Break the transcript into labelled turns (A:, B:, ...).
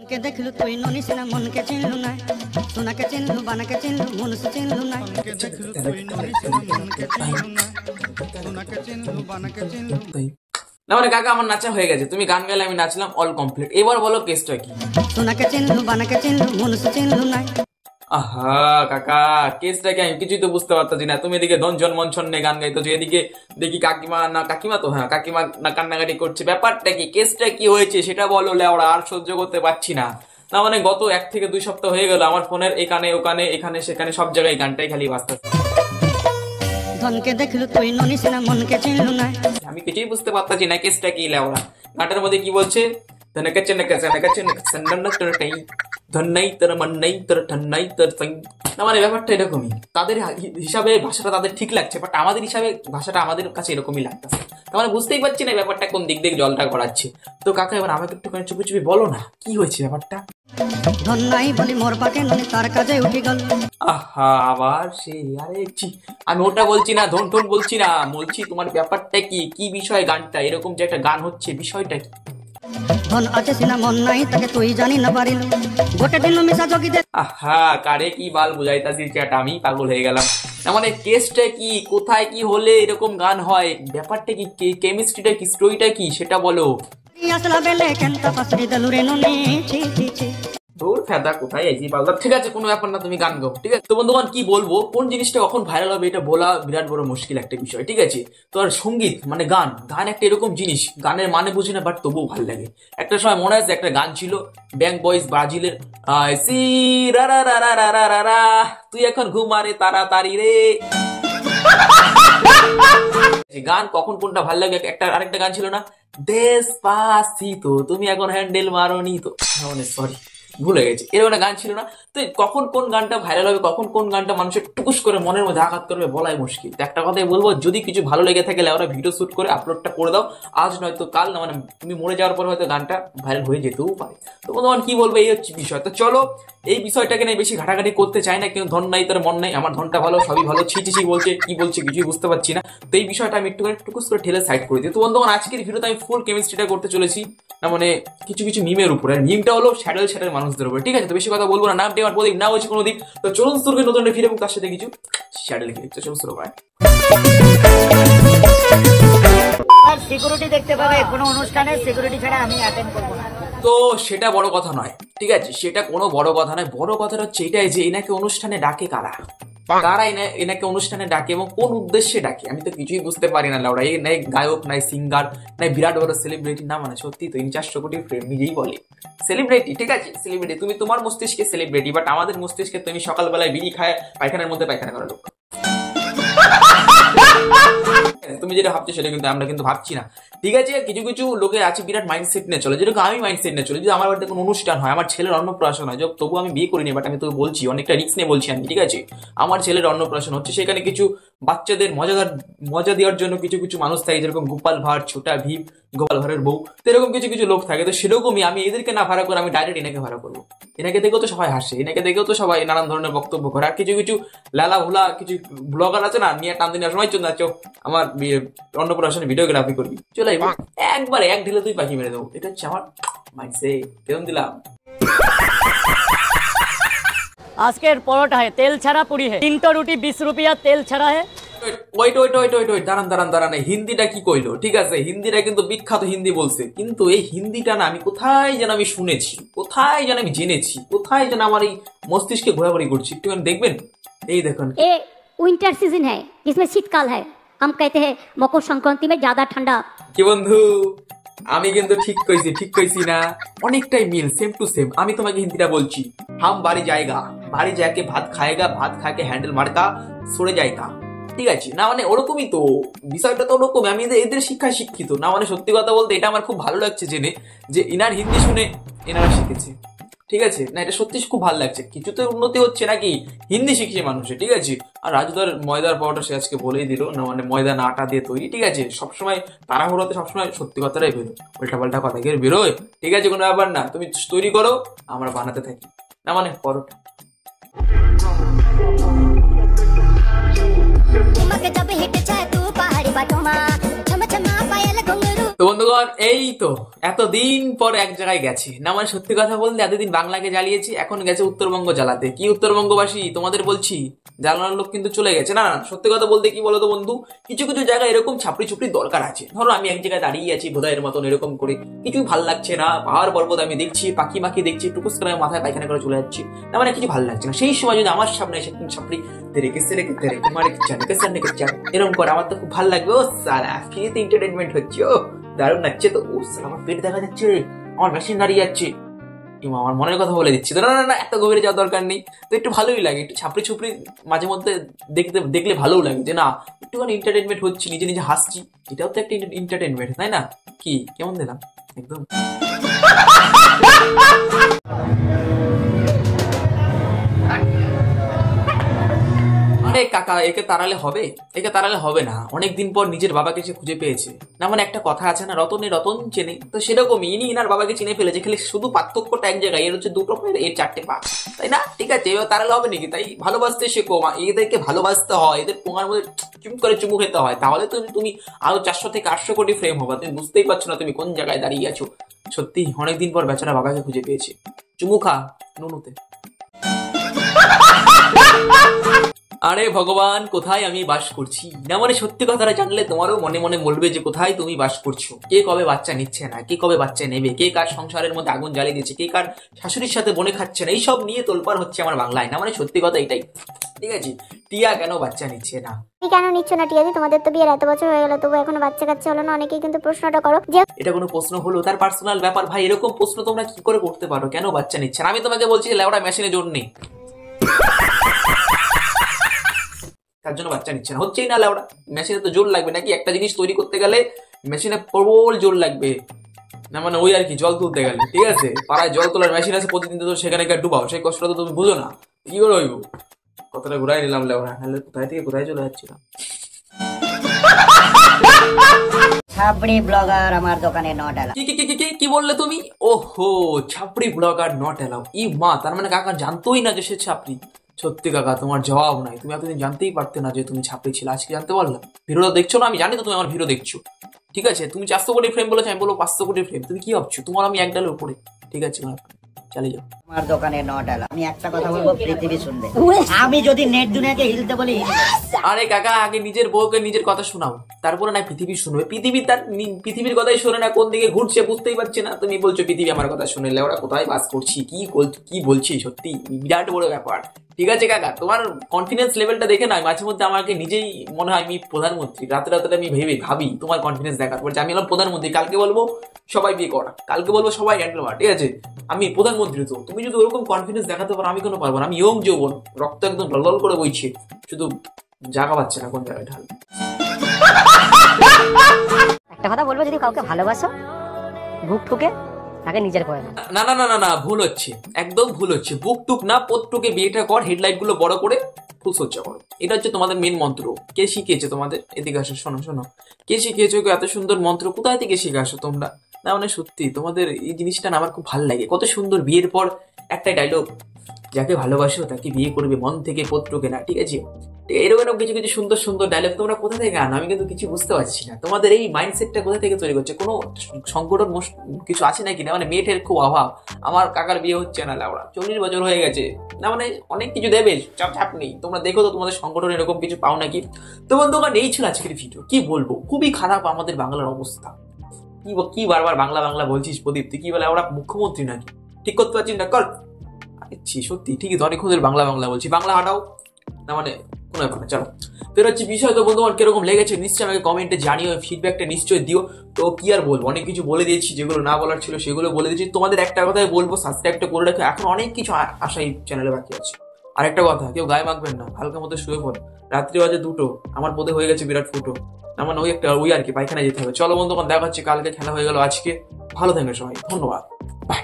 A: ধনকে দেখলু তুই ননিস না মনকে চিনলু না সোনাকে চিনলু বানাকে চিনলু মনুষ চিনলু না ধনকে দেখলু তুই ননিস না মনকে চিনলু না সোনাকে চিনলু বানাকে চিনলু
B: না মানে কাকা আমার নাচা হয়ে গেছে, তুমি গান গাইলে আমি নাচলাম, অল কমপ্লিট। এবার বলো কেসটা কি?
A: সোনাকে চিনলু বানাকে চিনলু মনুষ চিনলু না।
B: আহা কাকা কেসটা কি আমি কিছুই তো বুঝতে পারতাছি না। তুমি এদিকে ধনজন মনছন নিয়ে গান গাইতো, যে এদিকে দেখি কাকিমা না কাকিমা তো হ্যাঁ কাকিমা না কান্নাকাটি করছে। ব্যাপারটা কি, কেসটা কি হয়েছে সেটা বলো। লেওড়া আর সহ্য করতে পারছি না। না মানে গত 1 থেকে 2 সপ্তাহ হয়ে গেল আমার ফোনের এখানে ওখানে এখানে সেখানে সব জায়গায় গানটাই খালি বাজতেছে।
A: ধনকে দেখলু তুই ননিস না মনকে চিনলু না।
B: আমি কিছুই বুঝতে পারতাছি না কেসটা কি। লেওড়া গানটার মধ্যে কি বলছে? মানে ব্যাপারটা এরকমই, তাদের হিসাবে ভাষাটা তাদের ঠিক লাগছে, বাট আমাদের হিসাবে ভাষাটা আমাদের কাছে এরকমই লাগতেছে। তার মানে বুঝতেই পারছি না ব্যাপারটা কোন দিক দিয়ে জলটা গড়াচ্ছে। তো কাকা এবার আমাকে একটুখানি চুপি চুপি বলো না কি হয়েছে ব্যাপারটা।
A: ধন নাই বলি মোর পাকে ননি তার কাজে উঠি গেল।
B: আহা আবার সেই আরে আমি ওটা বলছি না, ধন টন বলছি না, বলছি তোমার ব্যাপারটা কি, কি বিষয় গানটা, এরকম যে একটা গান হচ্ছে বিষয়টা কি?
A: ধন আছে সিনা মন নাই তাকে তুই জানি না পারিল গোটে দিন মিশা যোগী দে।
B: আহা কারে কি বাল বুঝাইতাছি চেটা, আমি পাগল হয়ে গেলাম। মানে কেসটা কি, কোথায় কি হলে এরকম গান হয়, ব্যাপারটা কি, কেমিস্ট্রিটা কি, স্টোরিটা কি সেটা বলো।
A: আসলা বেলে কেনটা পাসরি দলু রে ননি ছি ছি ছি
B: তোর ফেদা কোথায় আইছি পাগল। ঠিক আছে কোনো ব্যাপার না, তুমি গান গাও। ঠিক আছে তো বন্ধুগণ কি বলবো, কোন জিনিসটা কখন ভাইরাল হবে এটা বলা বিরাট বড় মুশকিল একটা বিষয়। ঠিক আছে তো আর সঙ্গীত মানে গান একটা এরকম জিনিস, গানের মানে বুঝি না বাট তবুও ভালো লাগে। একটা সময় মনে আছে একটা গান ছিল ব্যাংক বয়েজ ব্রাজিলের, সি রা রা রা রা রা রা রা তুই এখন ঘুমারে তাড়াতাড়ি রে। গান কখন কোনটা ভালো লাগে। একটা আরেকটা গান ছিল না, দেসপাসিতো তুমি এখন হ্যান্ডেল মারোনি তো, মানে সরি ভুলে গেছি, এরকম একটা গান ছিল না। তো কখন কোন গানটা ভাইরাল হবে, কখন কোন গানটা মানুষের টুকুস করে মনের মধ্যে আঘাত করবে বলাই মুশকিল। তো একটা কথাই বলবো, যদি কিছু ভালো লেগে থাকে ওরা ভিডিও শুট করে আপলোডটা করে দাও, আজ নয়তো কাল, না মানে তুমি মরে যাওয়ার পর হয়তো গানটা ভাইরাল হয়ে যেতেও পারে। তো বন্ধুগণ কি বলবো, এই হচ্ছে বিষয়। তো চলো এই বিষয়টাকে নিয়ে বেশি ঘাটাঘাটি করতে চাই না, কেউ ধন নাই তার মন নাই, আমার ধনটা ভালো সবই ভালো, ছিটি বলছে কি বলছে কিছুই বুঝতে পারছি না। তো এই বিষয়টা আমি একটুখানি টুকুস করে ঠেলে সাইড করে দিই। তো বন্ধুগণ আজকের ভিডিওতে আমি ফুল কেমিস্ট্রিটা করতে চলেছি, না মানে কিছু মিমের উপরে। মিমটা হলো স্যাডেল মানুষদের উপরে। ঠিক আছে তো বেশি কথা বলবো না, নামটি আমার প্রদীপ না হচ্ছে কোনো দিক। তো চলুন শুরু করি নতুন ফিরে এবং তার সাথে কিছু স্যাডেল ফিরে। তো চলুন শুরু করা।
A: সিকিউরিটি দেখতে পাবে কোনো অনুষ্ঠানে, সিকিউরিটি ছাড়া আমি অ্যাটেন্ড করব না।
B: তো সেটা বড় কথা নয়, ঠিক আছে সেটা কোনো বড় কথা নয়। বড় কথাটা হচ্ছে এটাই যে এনাকে অনুষ্ঠানে ডাকে কারা, কারা এনাকে অনুষ্ঠানে ডাকে এবং কোন উদ্দেশ্যে ডাকে, আমি তো কিছুই বুঝতে পারি না। লাউডা এই নাই গায়ক নাই সিঙ্গার নাই বিরাট বড় সেলিব্রিটি, না মানে সত্যি তো 300-400 কোটি ফ্রেন্ড নিজেই বলে সেলিব্রিটি। ঠিক আছে সেলিব্রিটি, তুমি তোমার মস্তিষ্কে সেলিব্রিটি, বাট আমাদের মস্তিষ্কে তুমি সকালবেলায় বিড়ি খায় পায়খানার মধ্যে পায়খানা করা লোক। তুমি যেটা ভাবছো সেটা কিন্তু আমরা কিন্তু ভাবছি না। ঠিক আছে কিছু লোকের আছে বিরাট মাইন্ডসেট নিয়ে চলে, যেরকম আমি মাইন্ডসেট নিয়ে চলে। যদি আমার বাড়িতে কোনো অনুষ্ঠান হয়, আমার ছেলের অন্নপ্রাশন হয়, তবু আমি বিয়ে করিনি, বাট আমি তো বলছি অনেকটা রিস্ক নিয়ে বলছি আমি। ঠিক আছে আমার ছেলের অন্নপ্রাশন হচ্ছে, সেখানে কিছু বাচ্চাদের মজা দেওয়ার জন্য কিছু মানুষ থাকে, যেরকম গোপাল ভাঁড়, ছোটা ভীম, গোপাল ভাঁড়ের বউ, তো এরকম কিছু লোক থাকে। তো সেরকমই আমি এদেরকে না ভাড়া করে আমি ডাইরেক্ট এনাকে ভাড়া করবো। এনাকে দেখেও তো সবাই হাসে, এনাকে দেখেও তো সবাই নানান ধরনের বক্তব্য করে। আর কিছু লালা ভুলা কিছু ব্লগার আছে না, নিয়ে টান দিন সময় চল নাচো আমার অন্নপ্রাশনে ভিডিওগ্রাফি করবি, চলে একবার এক ঢিলে তুই পাখি মেরে দেবো। এটা হচ্ছে আমার মাইন্ডসেট। কেমন দিলাম?
A: আজকের পরোটা है তেল ছাড়া পুরি है, 3টা রুটি 20 रुपया তেল ছাড়া है।
B: ওয়েট দাঁড়ান হিন্দিটা কি কইলো? ঠিক আছে হিন্দিটা কিন্তু বিখ্যাত হিন্দি বলছে, কিন্তু এই হিন্দিটা না আমি কোথায় যেন আমি শুনেছি, কোথায় যেন আমি জেনেছি, কোথায় যেন আমার এই মস্তিষ্কে ঘোরাঘুরি করছি। একটুখানি দেখবেন, এই দেখুন
C: ये विंटर सीजन है जिसमें शीतकाल है, हम कहते हैं मकर संक्रांति में ज्यादा ठंडा।
B: কি বন্ধু আমি কিন্তু ঠিক কইছি না? অনেকটাই মিল, সেম টু সেম। আমি তোমাকে হিন্দিটা বলছি, হাম বাড়ি যাকে ভাত খায়গা, ভাত খাকে হ্যান্ডেল মারকা সরে যায়গা। ঠিক আছে না মানে ওরকমই তো বিষয়টা, তো ওরকম। আমি এদের শিক্ষায় শিক্ষিত না, মানে সত্যি কথা বলতে এটা আমার খুব ভালো লাগছে জেনে যে ইনার হিন্দি শুনে এনারা শিখেছে। ঠিক আছে না এটা সত্যি খুব ভালো লাগছে, কিছু তো উন্নতি হচ্ছে নাকি, হিন্দি শিখছে মানুষে। ঠিক আছে আর রাজুদার ময়দার পাওয়াটা সে আজকে বলেই দিল, না মানে ময়দা না আটা দিয়ে তৈরি। ঠিক আছে সবসময় তাড়াহুড়োতে সবসময় সত্যি কথাটাই বেরোয়, উল্টাপাল্টা কথা কি বেরোয়? ঠিক আছে কোনো ব্যাপার না, তুমি তৈরি করো আমরা বানাতে থাকি, না মানে পরোটা। তো বন্ধুগণ এই তো এতদিন পর এক জায়গায় গেছে না, মানে সত্যি কথা বলতে এতদিন বাংলাকে জ্বালিয়েছি, এখন গেছে উত্তরবঙ্গ জ্বালাতে। কি উত্তরবঙ্গবাসী তোমাদের বলছি, জ্বালানোর লোক কিন্তু চলে গেছে। না না, সত্যি কথা বলতে কি বলতো বন্ধু, কিছু কিছু জায়গায় এরকম ছাপড়ি চুপড়ি দরকার আছে। ধরো আমি এক জায়গায় দাঁড়িয়ে আছি বোধাইয়ের মতন এরকম করে, কিছুই ভাল লাগছে না, পাহাড় পর্বত আমি দেখছি, পাখি মাখি দেখছি, টুকুস করে মাথায় পায়খানা করে চলে যাচ্ছি, না মানে কিছু ভালো লাগছে না। সেই সময় যদি আমার সামনে এসে ছাপড়ি এরকম করে, আমার তো খুব ভালো লাগবে। ও সারা ফ্রিতে এন্টারটেনমেন্ট হচ্ছে, ও দারুণ লাগছে তো। ও সারা আমার পেট দেখা যাচ্ছে, আমার মেশিন দাঁড়িয়ে যাচ্ছে, আমার মনের কথা বলে দিচ্ছি তো। না না না, এত গভীরে যাওয়ার দরকার নেই। তো একটু ভালোই লাগে, একটু ছাপড়ি ছুপড়ি মাঝে মধ্যে দেখলে ভালোও লাগে, যে না একটুখানি এন্টারটেনমেন্ট হচ্ছে, নিজে নিজে হাসছি, এটাও তো একটা এন্টারটেনমেন্ট, তাই না? কি কেমন দিলাম একদম। আরে কাকা, একে তাড়ালে হবে? একে তাড়ালে হবে না। অনেকদিন পর নিজের বাবাকে সে খুঁজে পেয়েছে। না মানে একটা কথা আছে না, রতনে রতন চেনে, তো সেরকমই ইনি ইনার বাবাকে চিনে ফেলেছে। খেলে শুধু পার্থক্যটা এক জায়গায়, এর হচ্ছে দুটো পায়ের, এর চারটে পা, তাই না? ঠিক আছে, এবার তাড়ালে হবে নাকি? তাই ভালোবাসতে শেখো, এদেরকে ভালোবাসতে হয়, এদের পোঙার মধ্যে চুপ করে চুমু খেতে হয়, তাহলে তুমি আরো 400 থেকে 800 কোটি ফ্রেম হবা। তুমি বুঝতেই পারছো না তুমি কোন জায়গায় দাঁড়িয়ে আছো। সত্যি অনেকদিন পর বেচারা বাবাকে খুঁজে পেয়েছে। চুমু খা নুনুতে। আরে ভগবান, কোথায় আমি বাস করছি? না মানে সত্যি কথাটা জানলে তোমারও মনে মনে বলবে যে কোথায় তুমি বাস করছো। কে কবে বাচ্চা নিচ্ছে না, কে কবে বাচ্চা নেবে, কে কার সংসারের মধ্যে আগুন জ্বালিয়ে দিচ্ছে, কে কার শাশুড়ির সাথে বনে খাচ্ছে না, এইসব নিয়ে তোলপাড় হচ্ছে আমার বাংলায়। না মানে সত্যি কথা এটাই, ঠিক আছে? টিয়া কেন বাচ্চা নিচ্ছে না?
D: কেন নিচ্ছ না টিয়াদি? তোমাদের তো বিয়ের এত বছর হয়ে গেল, তবু এখনো বাচ্চা কাচ্চা হলো না। অনেকেই কিন্তু প্রশ্নটা করো যে
B: এটা কোনো প্রশ্ন হলো? তার পার্সোনাল ব্যাপার ভাই, এরকম প্রশ্ন তোমরা কি করে করতে পারো? কেন বাচ্চা নিচ্ছে না? আমি তোমাকে বলছি লেওড়া মেশিনে জোর নেই, তার জন্য বাচ্চা নিচ্ছে না। হচ্ছেই না লেওড়া। মেশিনে তো জোর লাগবে নাকি? একটা জিনিস তৈরি করতে গেলে মেশিনে প্রবল জোর লাগবে, না মানে ওই আর কি, জল তুলতে গেলে, ঠিক আছে? পাড়ায় জল তোলার মেশিন আছে প্রতিদিন, তো সেখানে গিয়ে ডুবাও, সেই কষ্টটা তো তুমি বুঝো না, কি করে হইব? কথাটা ঘুরাই নিলাম লেওড়া, নাহলে কোথায় থেকে কোথায় চলে যাচ্ছিলাম।
E: ছাপড়ি ব্লগার আমার দোকানে নট এলাও।
B: কি কি কি কি কি বললে তুমি? ওহো, ছাপড়ি ব্লগার নট এলাও। ই মা, তার মানে কাকা জানতোই না যে সে ছাপড়ি? সত্যি কাকা, তোমার জবাব নাই। তুমি এতদিন জানতেই পারতে না যে তুমি ছাপড়ি ছিল, আজকে জানতে পারলাম। ভিডিওটা দেখছো না? আমি জানি তো তুমি আমার ভিডিও দেখছো, ঠিক আছে? তুমি 400 কোটি ফ্রেম বলেছো, আমি বলবো 500 কোটি ফ্রেম। তুমি কি ভাবছো তোমার আমি এক ডালের উপরে? ঠিক আছে, চালিয়ে যাও।
E: আমার দোকানে নট এলাও। আমি একটা কথা বলবো, পৃথিবী শুনবে। আমি যদি নেট দুনিয়াকে হিলতে বলি,
B: আরে কাকা, আগে নিজের বউকে নিজের কথা শোনাও, তারপরে না পৃথিবী শুনবে। পৃথিবী তার পৃথিবীর কথাই শোনে না, কোন দিকে ঘুরছে বুঝতেই পারছে না। তুমি বলছো পৃথিবী আমার কথা শুনে, ওরা কোথায় বাস করছি, কি বলছি? সত্যি বিরাট বড় ব্যাপার। ঠিক আছে কাকা, তোমার কনফিডেন্স লেভেলটা দেখে না মাঝে মধ্যে আমাকে নিজেই মনে হয় আমি প্রধানমন্ত্রী। রাতে রাতে আমি ভাবি তোমার কনফিডেন্স দেখার পর যে আমি হলাম প্রধানমন্ত্রী। কালকে বলবো সবাই বিয়ে করা, কালকে বলবো সবাই হ্যান্ডেল মার, ঠিক আছে? আমি প্রধানমন্ত্রী। তো তুমি যদি ওরকম কনফিডেন্স দেখাতে পারো, আমি কোনো পারবো না। আমি ইয়ং যৌবন, রক্ত একদম ঢলঢল করে বইছে, শুধু জায়গা পাচ্ছে না কোন জায়গায় ঢাল।
F: একটা কথা বলবো, যদি কাউকে ভালোবাসো বুক ঠুকে তাকে নিজের করে না।
B: না না না না না, ভুল হচ্ছে, একদম ভুল হচ্ছে। বুক টুক না, পোত টুকে বিয়েটা কর, হেডলাইট গুলো বড় করে ফুলসজ্জা করো। এটা হচ্ছে তোমাদের মেন মন্ত্র। কে শিখিয়েছে তোমাদের? এদিকে আসো, শোনো, কে শিখিয়েছে এত সুন্দর মন্ত্র? কোথায় থেকে শিখে আসো তোমরা? না মানে সত্যি তোমাদের এই জিনিসটা না আমার খুব ভালো লাগে। কত সুন্দর বিয়ের পর একটাই ডায়লগ, যাকে ভালোবাসো তাকে বিয়ে করবে, মন থেকে পোত টুকে না, ঠিক আছে? এরকম কিছু কিছু সুন্দর সুন্দর ডায়লগ তোমরা কোথা থেকে আনো? আমি কিন্তু কিছু বুঝতে পারছি না। তোমাদের এই মাইন্ডসেটটা কোথা থেকে তৈরি করছে? কোনো সংগঠন কিছু আছে নাকি? না মানে মেয়েটের খুব অভাব, আমার কাকার বিয়ে হচ্ছে না, লাউড়া 40 বছর হয়ে গেছে, না মানে অনেক কিছু দেবে, চাপ নেই। তোমরা দেখো তো তোমাদের সংগঠন এরকম কিছু পাও নাকি? তো বন্ধুগণ, এই ছিল আজকের ভিডিও। কি বলবো, খুবই খারাপ আমাদের বাংলার অবস্থা। কি বারবার বাংলা বলছিস প্রদীপ? তুই কি বলে ওরা মুখ্যমন্ত্রী নাকি? ঠিক করতে পারছিস না, কর। সত্যি ঠিকই তো, অনেক বাংলা বলছি। বাংলা হাঁটাও, না মানে কোনো ব্যাপার না। চলো ফের হচ্ছে বিষয়। তো বন্ধুগণ, কিরকম লেগেছে নিশ্চয়ই আমাকে কমেন্টে জানিও, ফিডব্যাকটা নিশ্চয়ই দিও। তো কি আর বলবো, অনেক কিছু বলে দিয়েছি, যেগুলো না বলার ছিল সেগুলো বলে দিয়েছি। তোমাদের একটা কথাই বলবো, সাবস্ক্রাইবটা করে রাখো। এখন অনেক কিছু আশা এই চ্যানেলে বাকি আছে। আর একটা কথা, কেউ গায়ে মাখবেন না, হালকা মতো শুয়ে পড়ো। রাত্রি বাজে 2টো, আমার পদে হয়ে গেছে বিরাট ফুটো। না মানে ওই আর কি, পায়খানা যেতে হবে। চলো বন্ধুগণ, দেখা হচ্ছে কালকে। খেলা হয়ে গেল আজকে। ভালো থাকবে সবাই, ধন্যবাদ, বাই।